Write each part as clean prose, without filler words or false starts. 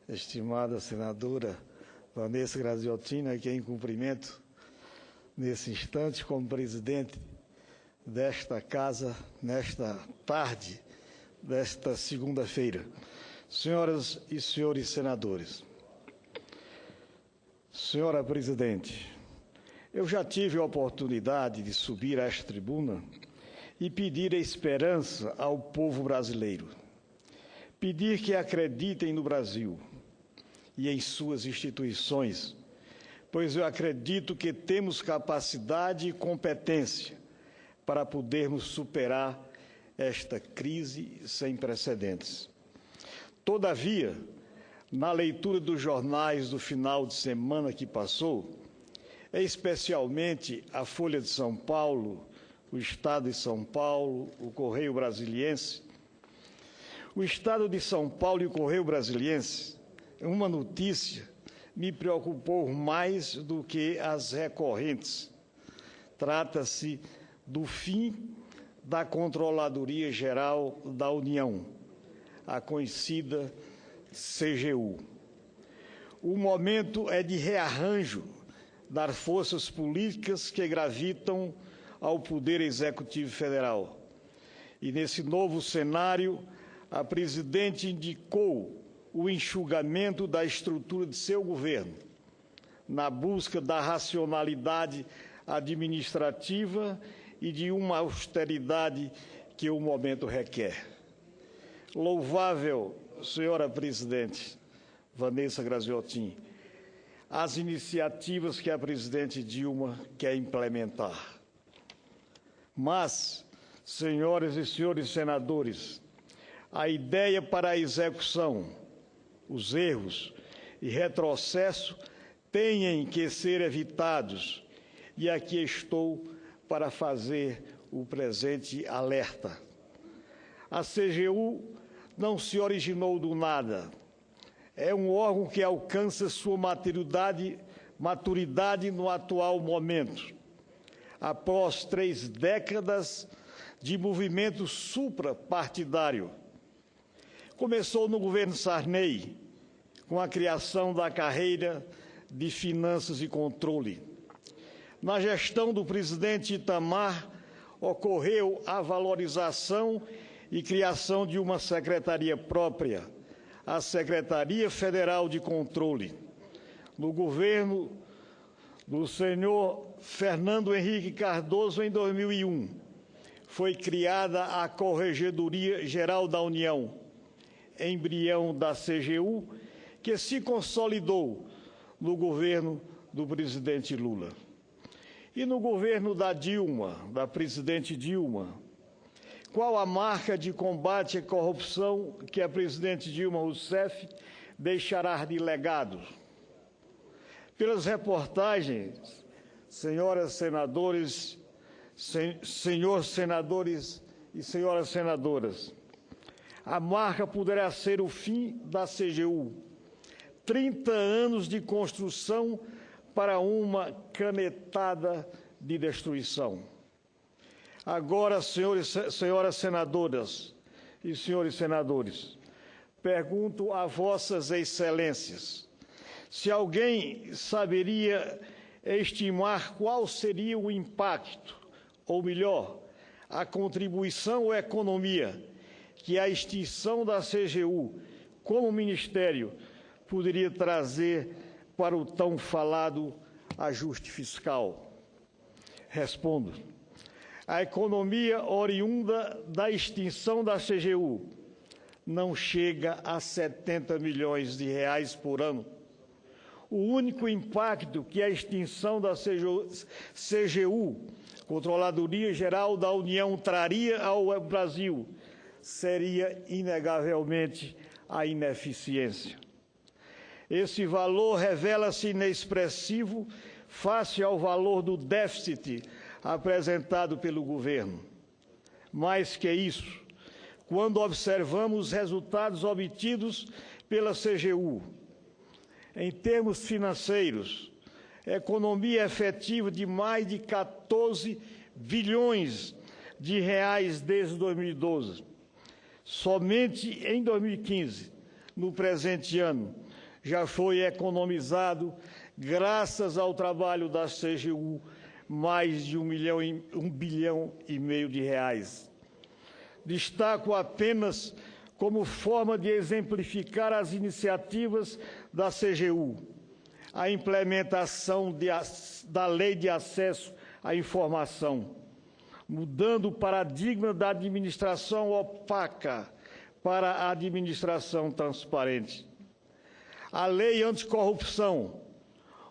estimada senadora Vanessa Graziotin, a quem cumprimento nesse instante como presidente desta casa, nesta tarde, desta segunda-feira. Senhoras e senhores senadores, senhora presidente, eu já tive a oportunidade de subir a esta tribuna e pedir a esperança ao povo brasileiro. Pedir que acreditem no Brasil e em suas instituições, pois eu acredito que temos capacidade e competência para podermos superar esta crise sem precedentes. Todavia, na leitura dos jornais do final de semana que passou, especialmente a Folha de São Paulo, o Estado de São Paulo, o Correio Brasiliense, o Estado de São Paulo e o Correio Brasiliense, uma notícia me preocupou mais do que as recorrentes. Trata-se do fim da Controladoria Geral da União, a conhecida CGU. O momento é de rearranjo das forças políticas que gravitam ao Poder Executivo Federal. E nesse novo cenário, a presidente indicou o enxugamento da estrutura de seu governo, na busca da racionalidade administrativa e de uma austeridade que o momento requer. Louvável, senhora presidente Vanessa Graziotin, as iniciativas que a presidente Dilma quer implementar. Mas, senhoras e senhores senadores, a ideia para a execução, os erros e retrocesso têm que ser evitados, e aqui estou para fazer o presente alerta. A CGU não se originou do nada. É um órgão que alcança sua maturidade no atual momento. Após 3 décadas de movimento suprapartidário. Começou no governo Sarney, com a criação da carreira de Finanças e Controle. Na gestão do presidente Itamar, ocorreu a valorização e criação de uma secretaria própria, a Secretaria Federal de Controle. No governo do senhor Fernando Henrique Cardoso, em 2001, foi criada a Corregedoria Geral da União, embrião da CGU, que se consolidou no governo do presidente Lula. E no governo da Dilma, da presidente Dilma, qual a marca de combate à corrupção que a presidente Dilma Rousseff deixará de legado? Pelas reportagens, senhoras senadores, senhores senadores e senhoras senadoras, a marca poderá ser o fim da CGU. 30 anos de construção para uma canetada de destruição. Agora, senhoras senadoras e senhores senadores, pergunto a vossas excelências, se alguém saberia estimar qual seria o impacto, ou melhor, a contribuição à economia que a extinção da CGU como ministério poderia trazer para o tão falado ajuste fiscal? Respondo. A economia oriunda da extinção da CGU não chega a 70 milhões de reais por ano. O único impacto que a extinção da CGU, Controladoria Geral da União, traria ao Brasil seria, inegavelmente, a ineficiência. Esse valor revela-se inexpressivo face ao valor do déficit apresentado pelo governo. Mais que isso, quando observamos os resultados obtidos pela CGU, em termos financeiros, economia efetiva de mais de 14 bilhões de reais desde 2012. Somente em 2015, no presente ano, já foi economizado, graças ao trabalho da CGU, mais de 1,5 bilhão de reais. Destaco apenas como forma de exemplificar as iniciativas da CGU, a implementação da Lei de Acesso à Informação, mudando o paradigma da administração opaca para a administração transparente. A Lei Anticorrupção,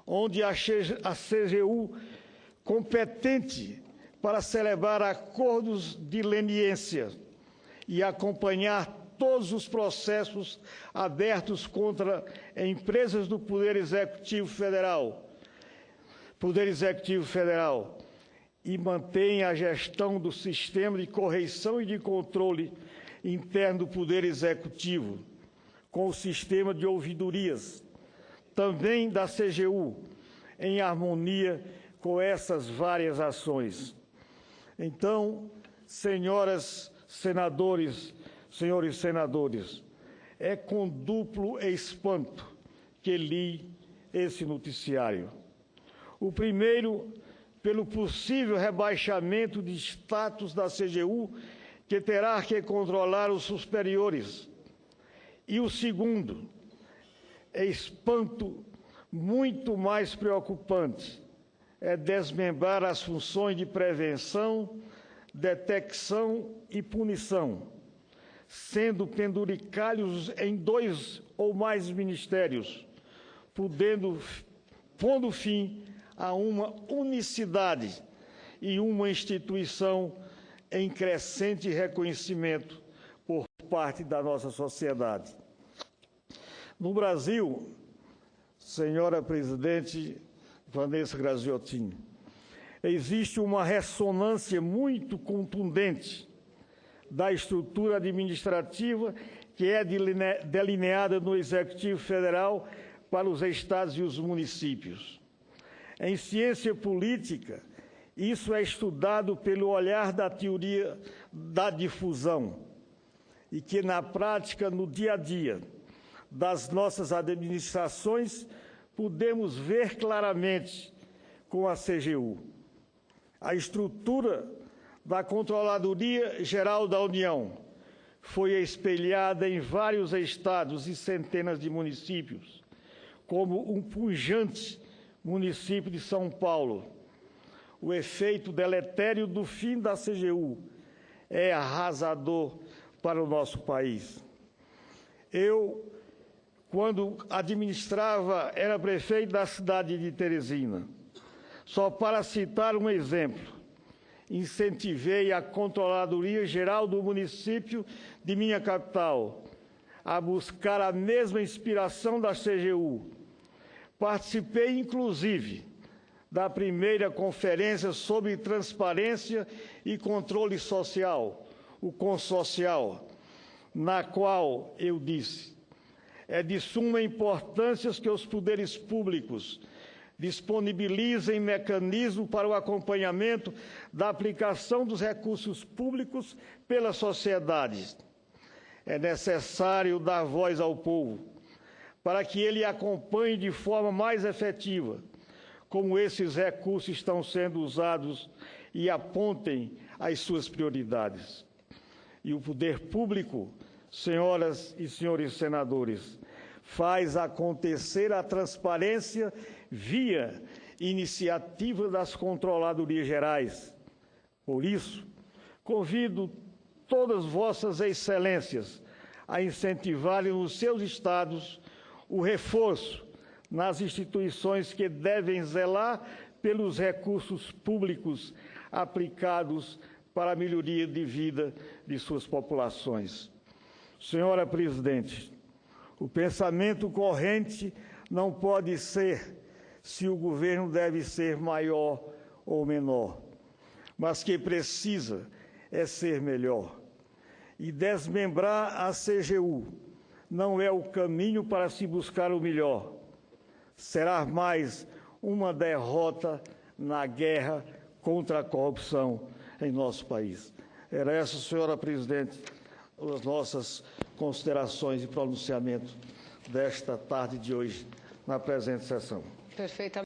onde a CGU, competente para celebrar acordos de leniência e acompanhar todos os processos abertos contra empresas do Poder Executivo Federal, e mantém a gestão do sistema de correição e de controle interno do Poder Executivo, com o sistema de ouvidorias, também da CGU, em harmonia com essas várias ações. Então, senhores senadores, é com duplo espanto que li esse noticiário. O primeiro, pelo possível rebaixamento de status da CGU, que terá que controlar os superiores. E o segundo, é espanto muito mais preocupante, é desmembrar as funções de prevenção, detecção e punição, sendo penduricalhos em 2 ou mais ministérios, pondo fim a uma unicidade e uma instituição em crescente reconhecimento por parte da nossa sociedade. No Brasil, senhora presidente Vanessa Graziotin, existe uma ressonância muito contundente da estrutura administrativa que é delineada no Executivo Federal para os estados e os municípios. Em ciência política, isso é estudado pelo olhar da teoria da difusão e que, na prática, no dia a dia das nossas administrações, podemos ver claramente com a CGU. A estrutura da Controladoria Geral da União foi espelhada em vários estados e centenas de municípios, como um pujante município de São Paulo. O efeito deletério do fim da CGU é arrasador para o nosso país. Eu, quando administrava, era prefeito da cidade de Teresina. Só para citar um exemplo, incentivei a Controladoria Geral do município de minha capital a buscar a mesma inspiração da CGU. Participei, inclusive, da primeira conferência sobre transparência e controle social, o Consocial, na qual eu disse: é de suma importância que os poderes públicos disponibilizem mecanismos para o acompanhamento da aplicação dos recursos públicos pela sociedade. É necessário dar voz ao povo, para que ele acompanhe de forma mais efetiva como esses recursos estão sendo usados e apontem as suas prioridades. E o poder público, senhoras e senhores senadores, faz acontecer a transparência via iniciativa das controladorias gerais. Por isso, convido todas vossas excelências a incentivarem nos seus estados o reforço nas instituições que devem zelar pelos recursos públicos aplicados para a melhoria de vida de suas populações. Senhora presidente, o pensamento corrente não pode ser se o governo deve ser maior ou menor, mas que precisa é ser melhor. E desmembrar a CGU não é o caminho para se buscar o melhor. Será mais uma derrota na guerra contra a corrupção em nosso país. Era essa, senhora presidente, as nossas considerações e pronunciamentos desta tarde de hoje na presente sessão. Perfeitamente.